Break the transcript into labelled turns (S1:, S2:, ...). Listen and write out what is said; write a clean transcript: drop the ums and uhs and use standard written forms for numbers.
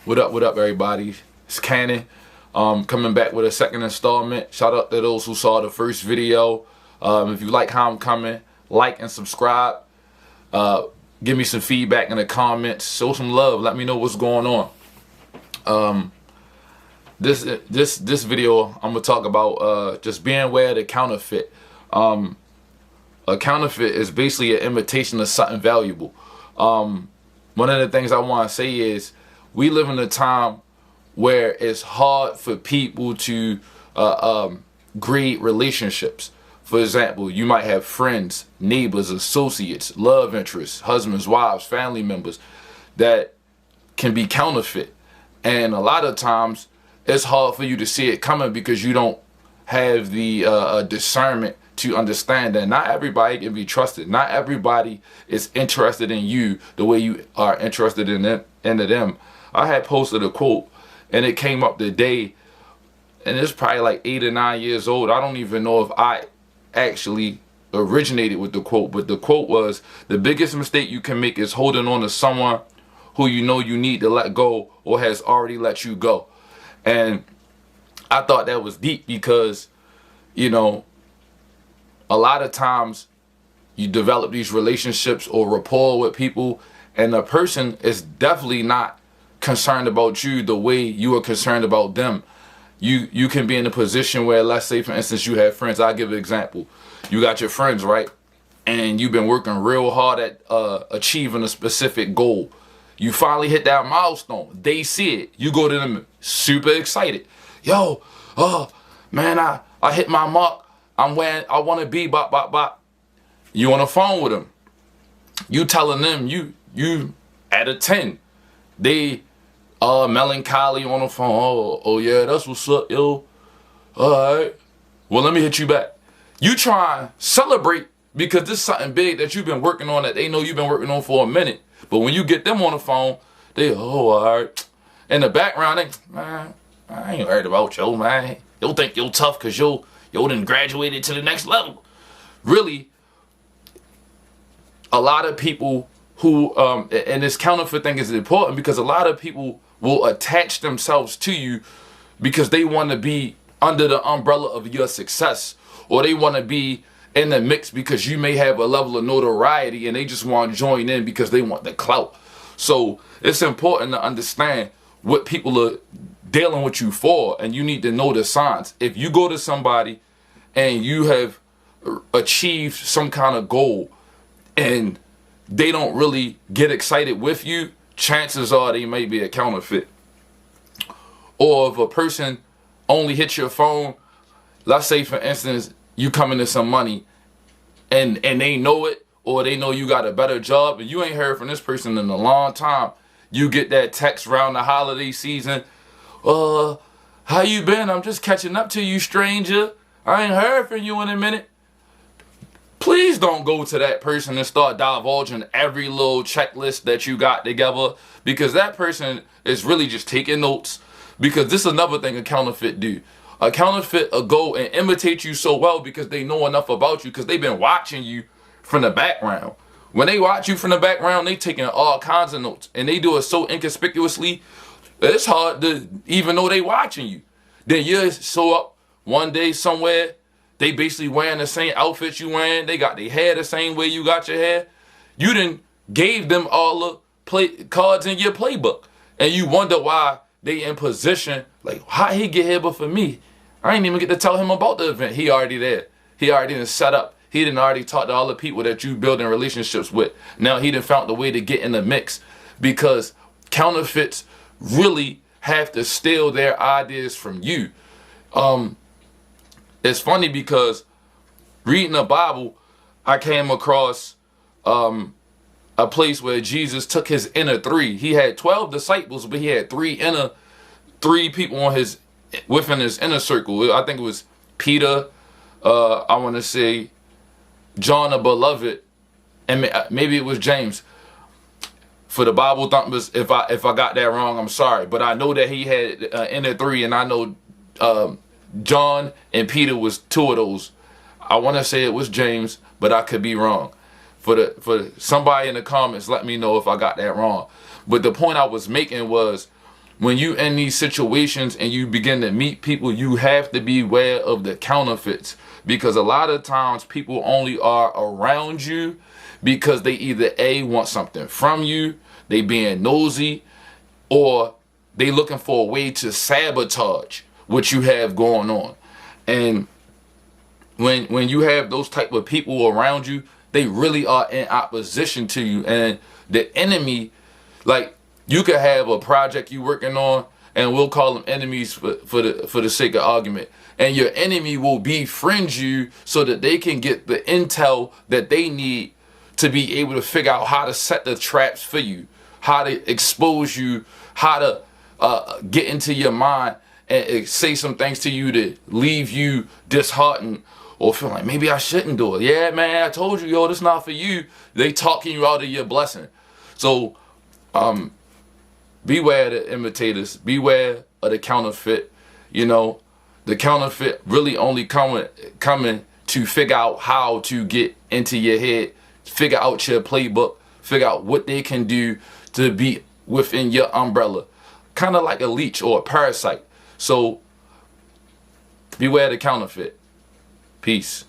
S1: What up, everybody? It's Cannon, coming back with a second installment. Shout out to those who saw the first video. If you like how I'm coming, like and subscribe. Give me some feedback in the comments. Show some love. Let me know what's going on. This video, I'm gonna talk about just being aware of the counterfeit. A counterfeit is basically an imitation of something valuable. One of the things I want to say is we live in a time where it's hard for people to grade relationships. For example, you might have friends, neighbors, associates, love interests, husbands, wives, family members that can be counterfeit. And a lot of times it's hard for you to see it coming because you don't have the discernment to understand that not everybody can be trusted. Not everybody is interested in you the way you are interested in them. I had posted a quote and it came up today, and it's probably like 8 or 9 years old. I don't even know if I actually originated with the quote, but the quote was, the biggest mistake you can make is holding on to someone who you know you need to let go or has already let you go. And I thought that was deep because, you know, a lot of times you develop these relationships or rapport with people and the person is definitely not concerned about you the way you are concerned about them. You can be in a position where, let's say for instance, you have friends. I'll give an example. You got your friends, right? And you've been working real hard at achieving a specific goal. You finally hit that milestone. They see it. You go to them super excited. Yo, man, I hit my mark. I'm where I want to be, bop, bop, bop. You on the phone with them. You telling them you at a 10. They melancholy on the phone. Oh yeah, that's what's up, yo. Alright. Well, let me hit you back. You try and celebrate because this is something big that you've been working on that they know you've been working on for a minute. But when you get them on the phone, they, alright. In the background, they, man, I ain't worried about you, man. You'll think you're tough because yo done graduated to the next level. Really, a lot of people who, and this counterfeit thing is important because a lot of people will attach themselves to you because they want to be under the umbrella of your success, or they want to be in the mix because you may have a level of notoriety and they just want to join in because they want the clout. So it's important to understand what people are dealing with you for, and you need to know the signs. If you go to somebody and you have achieved some kind of goal and they don't really get excited with you, chances are they may be a counterfeit. Or if a person only hits your phone, let's say for instance, you come into some money and they know it, or they know you got a better job and you ain't heard from this person in a long time. You get that text around the holiday season. How you been? I'm just catching up to you, stranger. I ain't heard from you in a minute. Please don't go to that person and start divulging every little checklist that you got together, because that person is really just taking notes. Because this is another thing a counterfeit do. A counterfeit will go and imitate you so well because they know enough about you, because they've been watching you from the background. When they watch you from the background, they taking all kinds of notes, and they do it so inconspicuously, it's hard to even know they watching you. Then you show up one day somewhere, they basically wearing the same outfit you wearing. They got their hair the same way you got your hair. You done gave them all the play cards in your playbook. And you wonder why they in position, like, how he get here but for me? I ain't even get to tell him about the event. He already there. He already done set up. He done already talked to all the people that you building relationships with. Now he done found the way to get in the mix, because counterfeits really have to steal their ideas from you. It's funny because reading the Bible, I came across a place where Jesus took his inner three. He had 12 disciples, but he had three people on within his inner circle. I think it was Peter, I want to say John the Beloved, and maybe it was James. For the Bible thumpers, if I got that wrong, I'm sorry. But I know that he had inner three, and I know John and Peter was two of those. I want to say it was James, but I could be wrong. For somebody in the comments, let me know if I got that wrong. But the point I was making was, when you in these situations and you begin to meet people, you have to be aware of the counterfeits, because a lot of times people only are around you because they either A, want something from you, they being nosy, or they looking for a way to sabotage what you have going on. And when you have those type of people around you, they really are in opposition to you. And the enemy, like, you could have a project you working on, and we'll call them enemies for the sake of argument. And your enemy will befriend you so that they can get the intel that they need to be able to figure out how to set the traps for you, how to expose you, how to get into your mind and say some things to you to leave you disheartened or feel like maybe I shouldn't do it. Yeah, man, I told you, yo, this not for you. They talking you out of your blessing. So beware the imitators, beware of the counterfeit. You know, the counterfeit really only coming to figure out how to get into your head, figure out your playbook, figure out what they can do to be within your umbrella. Kind of like a leech or a parasite. So beware the counterfeit. Peace.